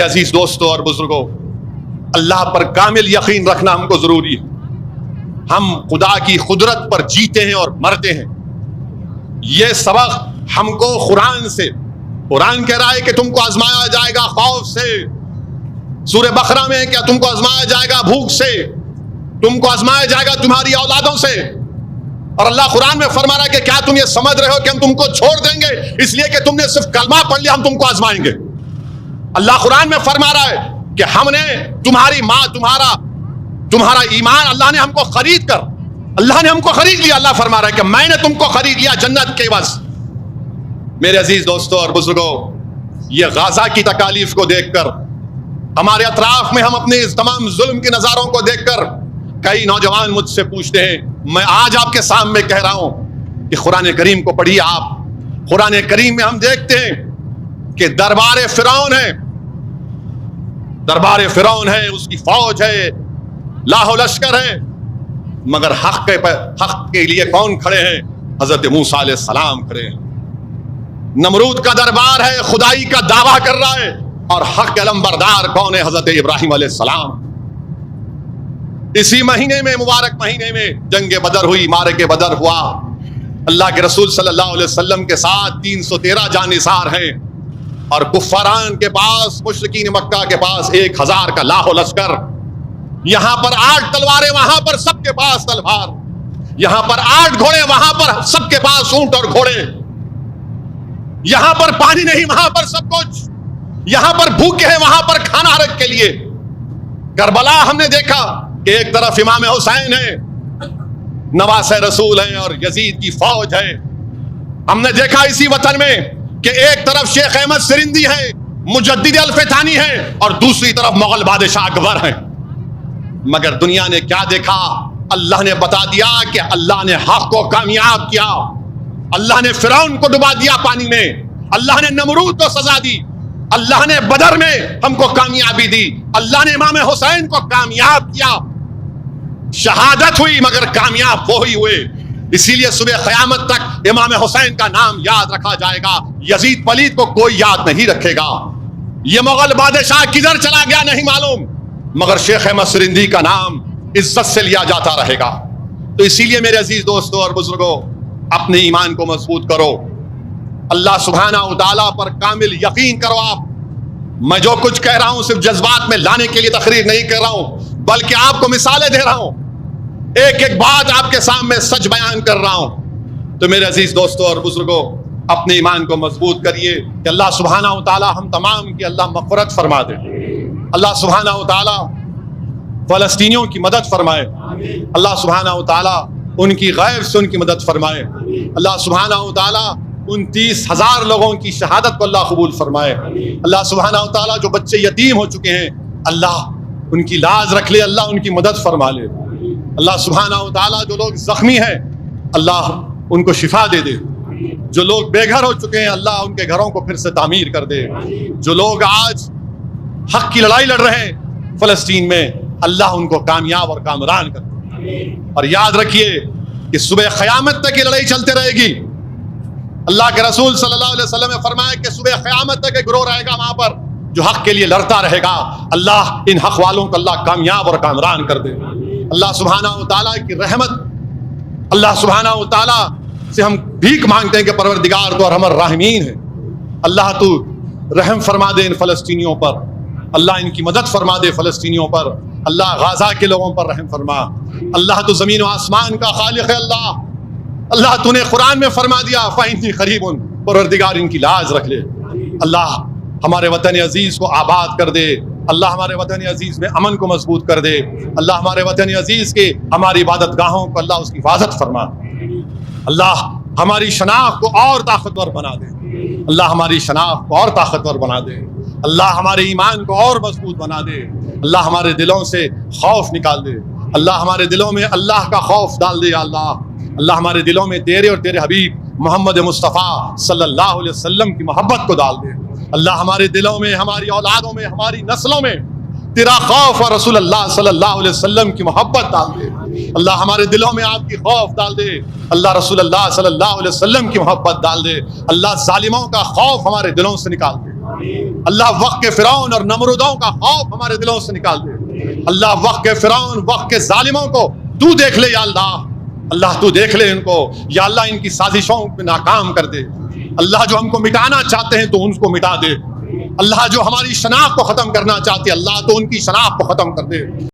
عزیز دوستوں اور بزرگوں، اللہ پر کامل یقین رکھنا ہم کو ضروری ہے۔ ہم خدا کی قدرت پر جیتے ہیں اور مرتے ہیں۔ یہ سبق ہم کو قرآن سے، قرآن کہہ رہا ہے کہ تم کو آزمایا جائے گا خوف سے، سورہ بقرہ میں کیا تم کو آزمایا جائے گا بھوک سے، تم کو آزمایا جائے گا تمہاری اولادوں سے، اور اللہ قرآن میں فرما رہا ہے کہ کیا تم یہ سمجھ رہے ہو کہ ہم تم کو چھوڑ دیں گے اس لیے کہ تم نے صرف کلمہ پڑھ لیا، ہم تم کو آزمائیں گے۔ اللہ قرآن میں فرما رہا ہے کہ ہم نے تمہاری ماں، تمہارا ایمان اللہ نے ہم کو خرید کر، اللہ نے ہم کو خرید لیا۔ اللہ فرما رہا ہے کہ میں نے تم کو خرید لیا جنت کے عوض۔ میرے عزیز دوستوں اور بزرگوں، یہ غزہ کی تکالیف کو دیکھ کر، ہمارے اطراف میں ہم اپنے اس تمام ظلم کے نظاروں کو دیکھ کر، کئی نوجوان مجھ سے پوچھتے ہیں، میں آج آپ کے سامنے کہہ رہا ہوں کہ قرآن کریم کو پڑھیے آپ۔ قرآن کریم میں ہم دیکھتے ہیں کہ دربار فرعون ہے، دربار فرعون ہے، اس کی فوج ہے، لاہو لشکر ہے، مگر حق کے لیے کون کھڑے ہیں؟ حضرت موسیٰ علیہ السلام کھڑے ہیں۔ نمرود کا دربار ہے، خدائی کا دعویٰ کر رہا ہے، اور حق کے علمبردار کون ہے؟ حضرت ابراہیم علیہ السلام۔ اسی مہینے میں، مبارک مہینے میں جنگ بدر ہوئی، معرکہ بدر ہوا۔ اللہ کے رسول صلی اللہ علیہ وسلم کے ساتھ 313 جانثار ہیں، اور کفاران کے پاس، مشرکین مکہ کے پاس 1000 کا لاہو لشکر۔ یہاں پر 8 تلواریں، وہاں پر سب کے پاس تلوار۔ یہاں پر 8 گھوڑے، وہاں پر سب کے پاس اونٹ اور گھوڑے۔ یہاں پر پانی نہیں، وہاں پر سب کچھ۔ یہاں پر بھوکے ہیں، وہاں پر کھانا رکھ کے لیے۔ کربلا ہم نے دیکھا کہ ایک طرف امام حسین ہے، نواسہ رسول ہیں، اور یزید کی فوج ہے۔ ہم نے دیکھا اسی وطن میں کہ ایک طرف شیخ احمد سرندی ہے، مجدد الفتانی ہے، اور دوسری طرف مغل بادشاہ اکبر ہیں۔ مگر دنیا نے کیا دیکھا؟ اللہ نے بتا دیا کہ اللہ نے حق کو کامیاب کیا۔ اللہ نے فرعون کو ڈبا دیا پانی میں، اللہ نے نمرود کو سزا دی، اللہ نے بدر میں ہم کو کامیابی دی، اللہ نے امام حسین کو کامیاب کیا۔ شہادت ہوئی مگر کامیاب وہی ہوئے۔ اسی لیے صبح قیامت تک امام حسین کا نام یاد رکھا جائے گا، یزید پلید کو کوئی یاد نہیں رکھے گا۔ یہ مغل بادشاہ کدھر چلا گیا نہیں معلوم، مگر شیخ احمد سرندی کا نام عزت سے لیا جاتا رہے گا۔ تو اسی لیے میرے عزیز دوستوں اور بزرگوں، اپنے ایمان کو مضبوط کرو، اللہ سبحانہ و تعالیٰ پر کامل یقین کرو۔ آپ، میں جو کچھ کہہ رہا ہوں صرف جذبات میں لانے کے لیے تقریر نہیں کر رہا ہوں، بلکہ آپ کو مثالیں دے رہا ہوں، ایک ایک بات آپ کے سامنے سچ بیان کر رہا ہوں۔ تو میرے عزیز دوستوں اور بزرگوں، اپنے ایمان کو مضبوط کریے کہ اللہ سبحانہ و تعالیٰ ہم تمام کی اللہ مغفرت فرما دے۔ اللہ سبحانہ و تعالیٰ فلسطینیوں کی مدد فرمائے، اللہ سبحانہ و تعالیٰ ان کی غیب سے ان کی مدد فرمائے، اللہ سبحانہ و تعالیٰ 29,000 لوگوں کی شہادت کو اللہ قبول فرمائے۔ اللہ سبحانہ و تعالیٰ جو بچے یتیم ہو چکے ہیں، اللہ ان کی لاز رکھ لے، اللہ ان کی مدد فرما لے۔ اللہ سبحانہ و تعالیٰ جو لوگ زخمی ہیں، اللہ ان کو شفا دے دے۔ جو لوگ بے گھر ہو چکے ہیں، اللہ ان کے گھروں کو پھر سے تعمیر کر دے۔ جو لوگ آج حق کی لڑائی لڑ رہے ہیں فلسطین میں، اللہ ان کو کامیاب اور کامران کر دے۔ اور یاد رکھیے کہ صبح قیامت تک یہ لڑائی چلتے رہے گی۔ اللہ کے رسول صلی اللہ علیہ وسلم نے فرمایا کہ صبح قیامت تک ایک گروہ رہے گا وہاں پر جو حق کے لیے لڑتا رہے گا۔ اللہ ان حق والوں کو اللہ کامیاب اور کامران کر دے۔ اللہ سبحانہ و تعالیٰ کی رحمت، اللہ سبحانہ و تعالیٰ سے ہم بھیک مانگتے ہیں کہ پروردگار تو ارحم الراحمین ہے، اللہ تو رحم فرما دے ان فلسطینیوں پر، اللہ ان کی مدد فرما دے فلسطینیوں پر، اللہ غزہ کے لوگوں پر رحم فرما۔ اللہ تو زمین و آسمان کا خالق ہے، اللہ تو نے قرآن میں فرما دیا فَإِنِّي قَرِيبٌ، پروردگار ان کی لاز رکھ لے۔ اللہ ہمارے وطن عزیز کو آباد کر دے، اللہ ہمارے وطن عزیز میں امن کو مضبوط کر دے، اللہ ہمارے وطن عزیز کے، ہماری عبادت گاہوں کو اللہ اس کی حفاظت فرما، اللہ ہماری شناخت کو اور طاقتور بنا دے، اللہ ہماری شناخت کو اور طاقتور بنا دے، اللہ ہمارے ایمان کو اور مضبوط بنا دے، اللہ ہمارے دلوں سے خوف نکال دے، اللہ ہمارے دلوں میں اللہ کا خوف ڈال دے، اللہ ہمارے دلوں میں تیرے اور تیرے حبیب محمد مصطفیٰ صلی اللہ علیہ وسلم کی محبت کو ڈال دے، اللہ ہمارے دلوں میں، ہماری اولادوں میں، ہماری نسلوں میں تیرا خوف اور رسول اللہ صلی اللہ علیہ وسلم کی محبت ڈال دے، اللہ ہمارے دلوں میں آپ کی خوف ڈال دے، اللہ رسول اللہ صلی اللہ علیہ وسلم کی محبت ڈال دے، اللہ ظالموں کا خوف ہمارے دلوں سے نکال دے، اللہ وقت کے فرعون اور نمرودوں کا خوف ہمارے دلوں سے نکال دے. اللہ وقت کے فرعون، وقت کے ظالموں کو تو دیکھ لے یا اللہ. اللہ تو دیکھ لے ان کو یا اللہ، ان کی سازشوں پہ ناکام کر دے. اللہ جو ہم کو مٹانا چاہتے ہیں تو ان کو مٹا دے. اللہ جو ہماری شناخت کو ختم کرنا چاہتے ہیں، اللہ تو ان کی شناخت کو ختم کر دے.